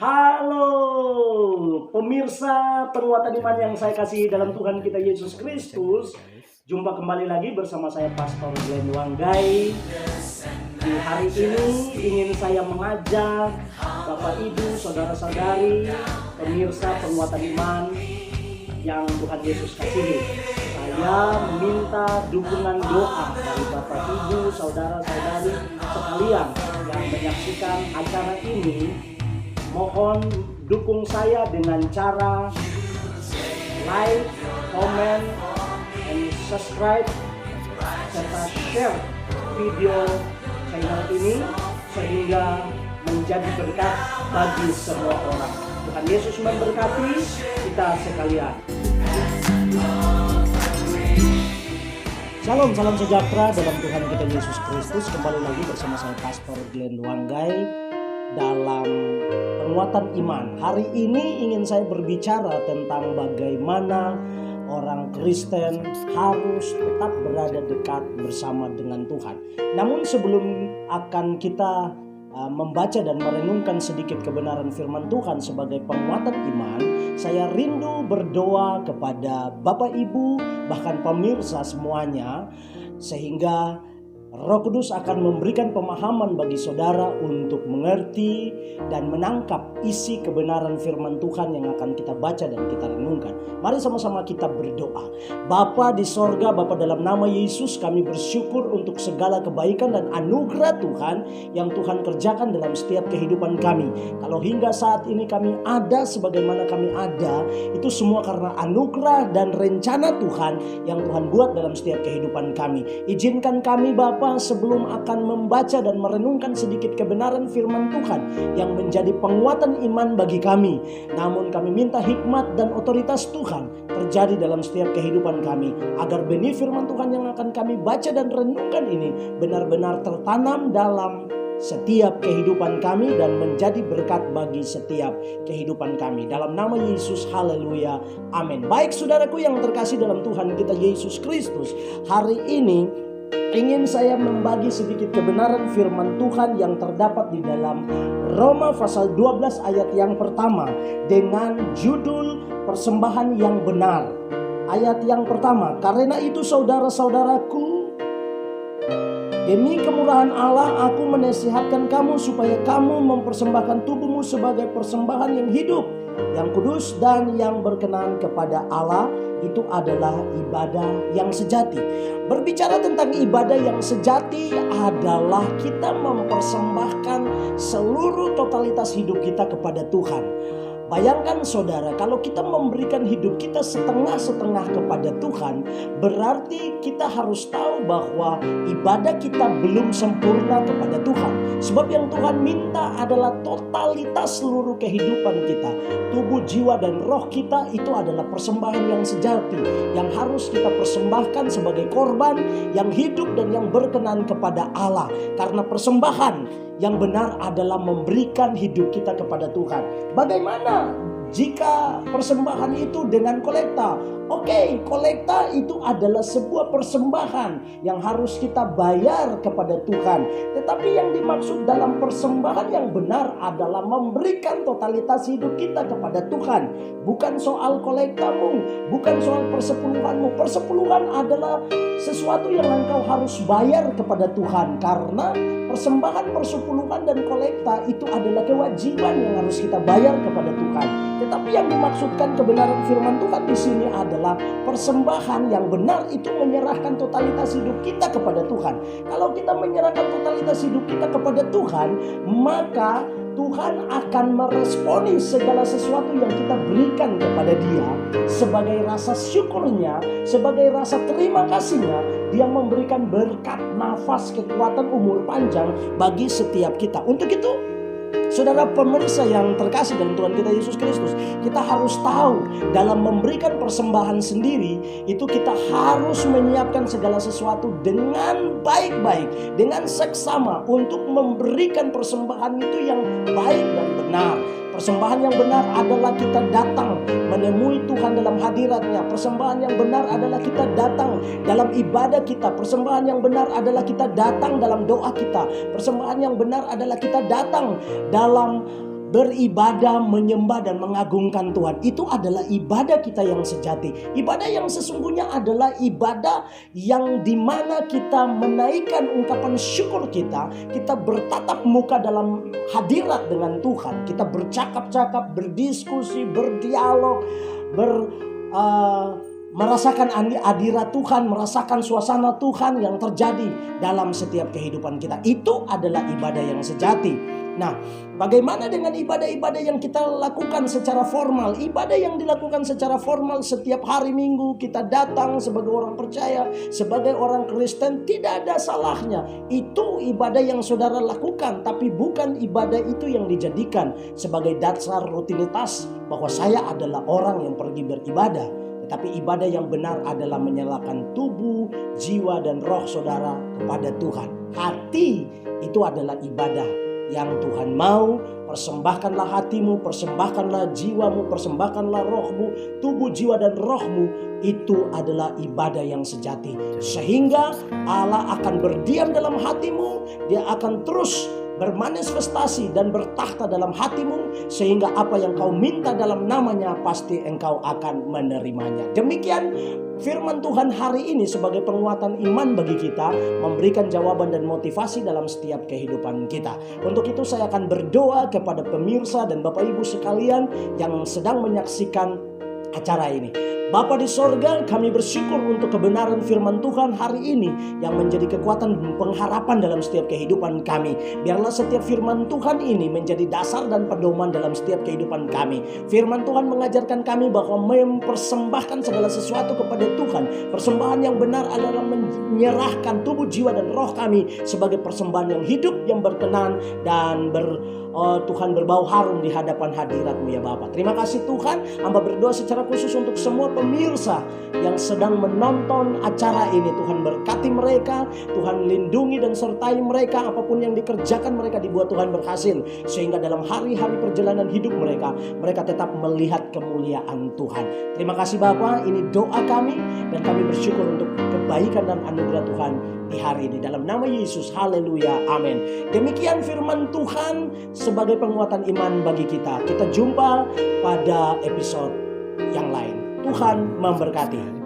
Halo pemirsa penguatan iman yang saya kasih dalam Tuhan kita Yesus Kristus. Jumpa kembali lagi bersama saya Pastor Glenn Wanggai. Di hari ini ingin saya mengajak Bapak Ibu, Saudara-saudari, pemirsa penguatan iman yang Tuhan Yesus kasihi. Saya meminta dukungan doa dari Bapak Ibu, Saudara-saudari sekalian yang menyaksikan acara ini. Mohon dukung saya dengan cara like, comment, and subscribe serta share video channel ini sehingga menjadi berkat bagi semua orang. Tuhan Yesus memberkati kita sekalian. Salam sejahtera dalam Tuhan kita Yesus Kristus. Kembali lagi bersama saya Pastor Glenn Wanggai dalam penguatan iman. Hari ini ingin saya berbicara tentang bagaimana orang Kristen harus tetap berada dekat bersama dengan Tuhan. Namun sebelum akan kita membaca dan merenungkan sedikit kebenaran firman Tuhan sebagai penguatan iman, saya rindu berdoa kepada Bapak Ibu bahkan pemirsa semuanya, sehingga Roh Kudus akan memberikan pemahaman bagi saudara untuk mengerti dan menangkap isi kebenaran firman Tuhan yang akan kita baca dan kita renungkan. Mari sama-sama kita berdoa. Bapa di sorga, Bapa dalam nama Yesus, kami bersyukur untuk segala kebaikan dan anugerah Tuhan yang Tuhan kerjakan dalam setiap kehidupan kami. Kalau hingga saat ini kami ada sebagaimana kami ada, itu semua karena anugerah dan rencana Tuhan yang Tuhan buat dalam setiap kehidupan kami. Izinkan kami Bapa, sebelum akan membaca dan merenungkan sedikit kebenaran firman Tuhan yang menjadi penguatan iman bagi kami. Namun kami minta hikmat dan otoritas Tuhan terjadi dalam setiap kehidupan kami, agar benih firman Tuhan yang akan kami baca dan renungkan ini benar-benar tertanam dalam setiap kehidupan kami dan menjadi berkat bagi setiap kehidupan kami. Dalam nama Yesus, haleluya, amin. Baik saudaraku yang terkasih dalam Tuhan kita Yesus Kristus, hari ini ingin saya membagi sedikit kebenaran firman Tuhan yang terdapat di dalam Roma pasal 12 ayat yang pertama dengan judul persembahan yang benar. Ayat yang pertama, karena itu saudara-saudaraku, demi kemurahan Allah aku menasihatkan kamu supaya kamu mempersembahkan tubuhmu sebagai persembahan yang hidup, yang kudus dan yang berkenan kepada Allah. Itu adalah ibadah yang sejati. Berbicara tentang ibadah yang sejati adalah kita mempersembahkan seluruh totalitas hidup kita kepada Tuhan. Bayangkan saudara, kalau kita memberikan hidup kita setengah-setengah kepada Tuhan, berarti kita harus tahu bahwa ibadah kita belum sempurna kepada Tuhan. Sebab yang Tuhan minta adalah totalitas seluruh kehidupan kita. Tubuh, jiwa, dan roh kita itu adalah persembahan yang sejati, yang harus kita persembahkan sebagai korban yang hidup dan yang berkenan kepada Allah. Karena persembahan yang benar adalah memberikan hidup kita kepada Tuhan. Bagaimana jika persembahan itu dengan kolekta? Oke, kolekta itu adalah sebuah persembahan yang harus kita bayar kepada Tuhan. Tetapi yang dimaksud dalam persembahan yang benar adalah memberikan totalitas hidup kita kepada Tuhan. Bukan soal kolektamu, bukan soal persepuluhanmu. Persepuluhan adalah sesuatu yang engkau harus bayar kepada Tuhan, karena persembahan, persepuluhan, dan kolekta itu adalah kewajiban yang harus kita bayar kepada Tuhan. Tetapi yang dimaksudkan kebenaran firman Tuhan di sini adalah persembahan yang benar itu menyerahkan totalitas hidup kita kepada Tuhan. Kalau kita menyerahkan totalitas hidup kita kepada Tuhan, maka Tuhan akan meresponi segala sesuatu yang kita berikan kepada Dia sebagai rasa syukurnya, sebagai rasa terima kasihnya. Dia memberikan berkat, nafas, kekuatan, umur panjang bagi setiap kita. Untuk itu, saudara pemirsa yang terkasih dalam Tuhan kita Yesus Kristus, kita harus tahu dalam memberikan persembahan sendiri itu kita harus menyiapkan segala sesuatu dengan baik-baik, dengan seksama untuk memberikan persembahan itu yang baik dan benar. Persembahan yang benar adalah kita datang menemui Tuhan dalam hadirat-Nya. Persembahan yang benar adalah kita datang dalam ibadah kita. Persembahan yang benar adalah kita datang dalam doa kita. Persembahan yang benar adalah kita datang dalam beribadah, menyembah dan mengagungkan Tuhan. Itu adalah ibadah kita yang sejati. Ibadah yang sesungguhnya adalah ibadah yang dimana kita menaikkan ungkapan syukur kita. Kita bertatap muka dalam hadirat dengan Tuhan. Kita bercakap-cakap, berdiskusi, berdialog, merasakan hadirat Tuhan, merasakan suasana Tuhan yang terjadi dalam setiap kehidupan kita. Itu adalah ibadah yang sejati. Nah, bagaimana dengan ibadah-ibadah yang kita lakukan secara formal? Ibadah yang dilakukan secara formal setiap hari Minggu kita datang sebagai orang percaya, sebagai orang Kristen, tidak ada salahnya. Itu ibadah yang saudara lakukan, tapi bukan ibadah itu yang dijadikan sebagai dasar rutinitas bahwa saya adalah orang yang pergi beribadah. Tetapi ibadah yang benar adalah menyerahkan tubuh, jiwa, dan roh saudara kepada Tuhan. Hati itu adalah ibadah yang Tuhan mau. Persembahkanlah hatimu, persembahkanlah jiwamu, persembahkanlah rohmu, tubuh, jiwa, dan rohmu. Itu adalah ibadah yang sejati. Sehingga Allah akan berdiam dalam hatimu. Dia akan terus bermanifestasi dan bertakhta dalam hatimu, sehingga apa yang kau minta dalam namanya pasti engkau akan menerimanya. Demikian firman Tuhan hari ini sebagai penguatan iman bagi kita, memberikan jawaban dan motivasi dalam setiap kehidupan kita. Untuk itu saya akan berdoa kepada pemirsa dan Bapak Ibu sekalian yang sedang menyaksikan acara ini. Bapa di sorga, kami bersyukur untuk kebenaran firman Tuhan hari ini yang menjadi kekuatan dan pengharapan dalam setiap kehidupan kami. Biarlah setiap firman Tuhan ini menjadi dasar dan pedoman dalam setiap kehidupan kami. Firman Tuhan mengajarkan kami bahwa mempersembahkan segala sesuatu kepada Tuhan. Persembahan yang benar adalah menyerahkan tubuh, jiwa, dan roh kami sebagai persembahan yang hidup, yang berkenan, dan Tuhan berbau harum di hadapan hadirat-Mu ya Bapa. Terima kasih Tuhan. Hamba berdoa secara khusus untuk semua pemirsa yang sedang menonton acara ini. Tuhan berkati mereka, Tuhan lindungi dan sertai mereka. Apapun yang dikerjakan mereka dibuat Tuhan berhasil, sehingga dalam hari-hari perjalanan hidup mereka, mereka tetap melihat kemuliaan Tuhan. Terima kasih Bapa. Ini doa kami dan kami bersyukur untuk kebaikan dan anugerah Tuhan di hari ini. Dalam nama Yesus, haleluya, amin. Demikian firman Tuhan sebagai penguatan iman bagi kita. Kita jumpa pada episode yang lain. Tuhan memberkati.